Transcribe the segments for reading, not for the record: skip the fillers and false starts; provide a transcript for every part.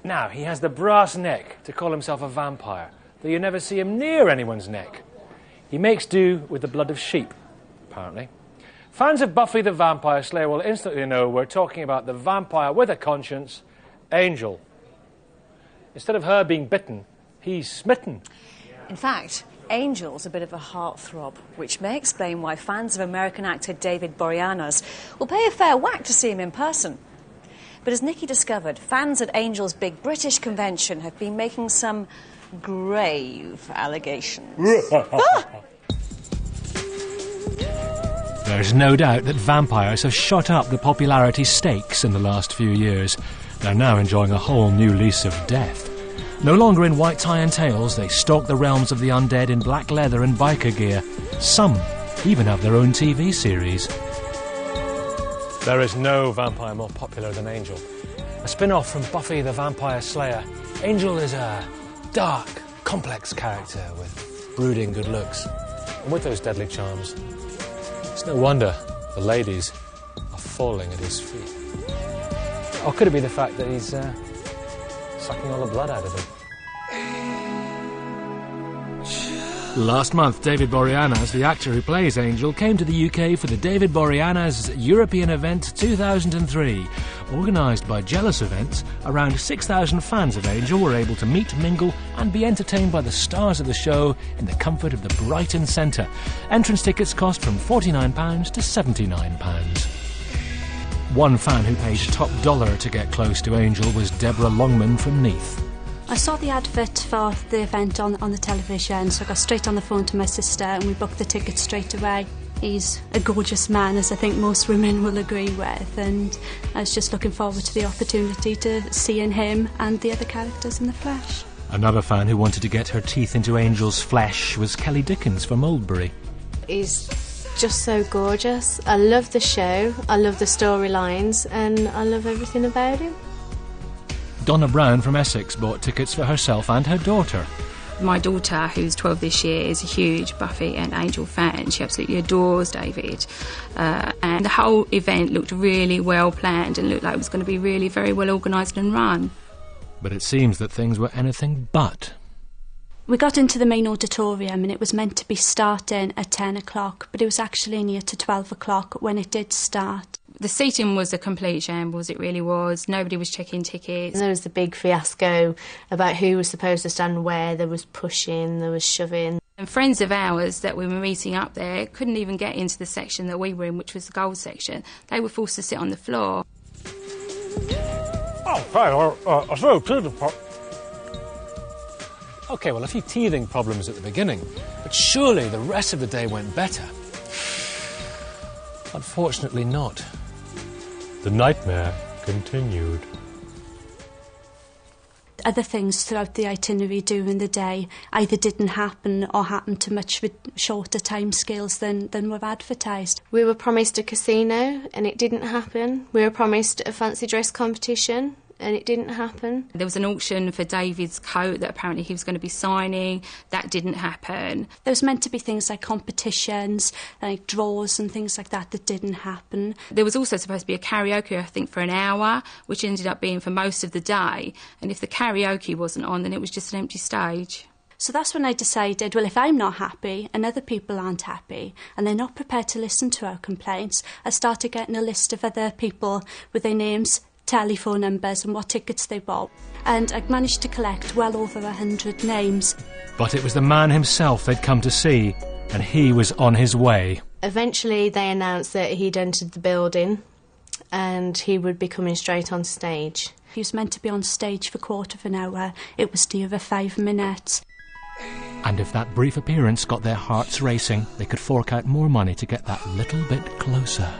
Now, he has the brass neck to call himself a vampire, though you never see him near anyone's neck. He makes do with the blood of sheep, apparently. Fans of Buffy the Vampire Slayer will instantly know we're talking about the vampire with a conscience, Angel. Instead of her being bitten, he's smitten. In fact, Angel's a bit of a heartthrob, which may explain why fans of American actor David Boreanaz will pay a fair whack to see him in person. But as Nikki discovered, fans at Angel's big British convention have been making some grave allegations. There's no doubt that vampires have shot up the popularity stakes in the last few years. They're now enjoying a whole new lease of death. No longer in white tie and tails, they stalk the realms of the undead in black leather and biker gear. Some even have their own TV series. There is no vampire more popular than Angel. A spin-off from Buffy the Vampire Slayer, Angel is a dark, complex character with brooding good looks. And with those deadly charms, it's no wonder the ladies are falling at his feet. Or could it be the fact that he's sucking all the blood out of them? Last month, David Boreanaz, the actor who plays Angel, came to the UK for the David Boreanaz European Event 2003. Organised by CelebEvents, around 6,000 fans of Angel were able to meet, mingle and be entertained by the stars of the show in the comfort of the Brighton Centre. Entrance tickets cost from £49 to £79. One fan who paid top dollar to get close to Angel was Deborah Longman from Neath. I saw the advert for the event on the television, so I got straight on the phone to my sister and we booked the tickets straight away. He's a gorgeous man, as I think most women will agree with, and I was just looking forward to the opportunity to seeing him and the other characters in the flesh. Another fan who wanted to get her teeth into Angel's flesh was Kelly Dickens from Oldbury. He's just so gorgeous. I love the show, I love the storylines, and I love everything about him. Donna Brown from Essex bought tickets for herself and her daughter. My daughter, who's 12 this year, is a huge Buffy and Angel fan. She absolutely adores David. And the whole event looked really well planned and looked like it was going to be really very well organised and run. But it seems that things were anything but. We got into the main auditorium and it was meant to be starting at 10 o'clock, but it was actually near to 12 o'clock when it did start. The seating was a complete shambles, it really was. Nobody was checking tickets. There was the big fiasco about who was supposed to stand where. There was pushing, there was shoving. And friends of ours that we were meeting up there couldn't even get into the section that we were in, which was the gold section. They were forced to sit on the floor. Oh, right, I throw teething OK, well, a few teething problems at the beginning, but surely the rest of the day went better. Unfortunately not. The nightmare continued. Other things throughout the itinerary during the day either didn't happen or happened to much shorter timescales than were advertised. We were promised a casino and it didn't happen. We were promised a fancy dress competition and it didn't happen. There was an auction for David's coat that apparently he was going to be signing. That didn't happen. There was meant to be things like competitions, like draws and things like that didn't happen. There was also supposed to be a karaoke, I think, for an hour, which ended up being for most of the day. And if the karaoke wasn't on, then it was just an empty stage. So that's when I decided, well, if I'm not happy and other people aren't happy and they're not prepared to listen to our complaints, I started getting a list of other people with their names, telephone numbers and what tickets they bought, and I managed to collect well over 100 names. But it was the man himself they'd come to see, and he was on his way. Eventually they announced that he'd entered the building and he would be coming straight on stage. He was meant to be on stage for a quarter of an hour. It was nearer 5 minutes. And if that brief appearance got their hearts racing, they could fork out more money to get that little bit closer.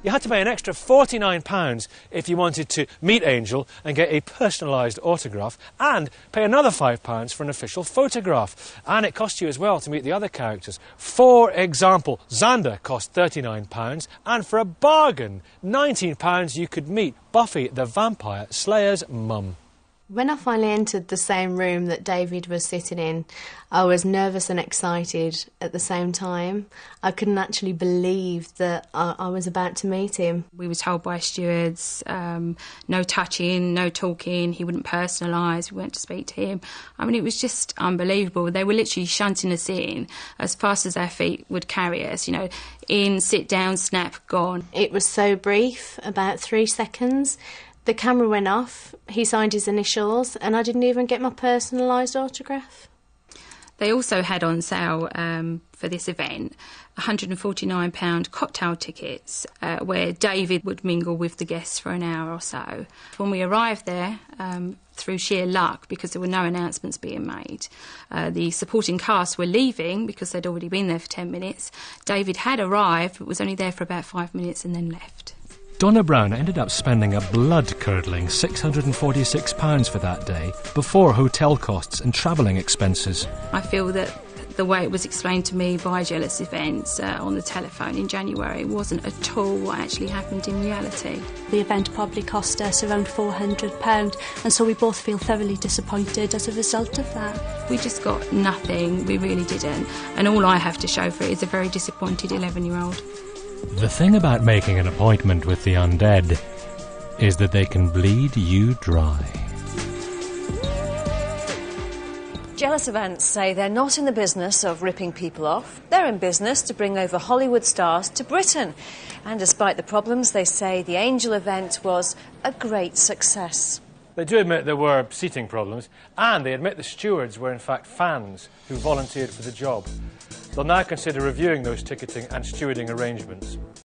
You had to pay an extra £49 if you wanted to meet Angel and get a personalised autograph, and pay another £5 for an official photograph. And it cost you as well to meet the other characters. For example, Xander cost £39, and for a bargain, £19, you could meet Buffy the Vampire Slayer's mum. When I finally entered the same room that David was sitting in, I was nervous and excited at the same time. I couldn't actually believe that I was about to meet him. We were told by stewards, no touching, no talking, he wouldn't personalise, we went to speak to him. I mean, it was just unbelievable. They were literally shunting us in as fast as our feet would carry us, you know, in, sit down, snap, gone. It was so brief, about 3 seconds. The camera went off, he signed his initials, and I didn't even get my personalised autograph. They also had on sale for this event £149 cocktail tickets where David would mingle with the guests for an hour or so. When we arrived there, through sheer luck, because there were no announcements being made, the supporting cast were leaving because they'd already been there for 10 minutes. David had arrived but was only there for about 5 minutes and then left. Donna Brown ended up spending a blood-curdling £646 for that day, before hotel costs and travelling expenses. I feel that the way it was explained to me by CelebEvents on the telephone in January wasn't at all what actually happened in reality. The event probably cost us around £400, and so we both feel thoroughly disappointed as a result of that. We just got nothing, we really didn't, and all I have to show for it is a very disappointed 11-year-old. The thing about making an appointment with the undead is that they can bleed you dry. CelebEvents say they're not in the business of ripping people off. They're in business to bring over Hollywood stars to Britain. And despite the problems, they say the Angel event was a great success. They do admit there were seating problems, and they admit the stewards were in fact fans who volunteered for the job. They'll now consider reviewing those ticketing and stewarding arrangements.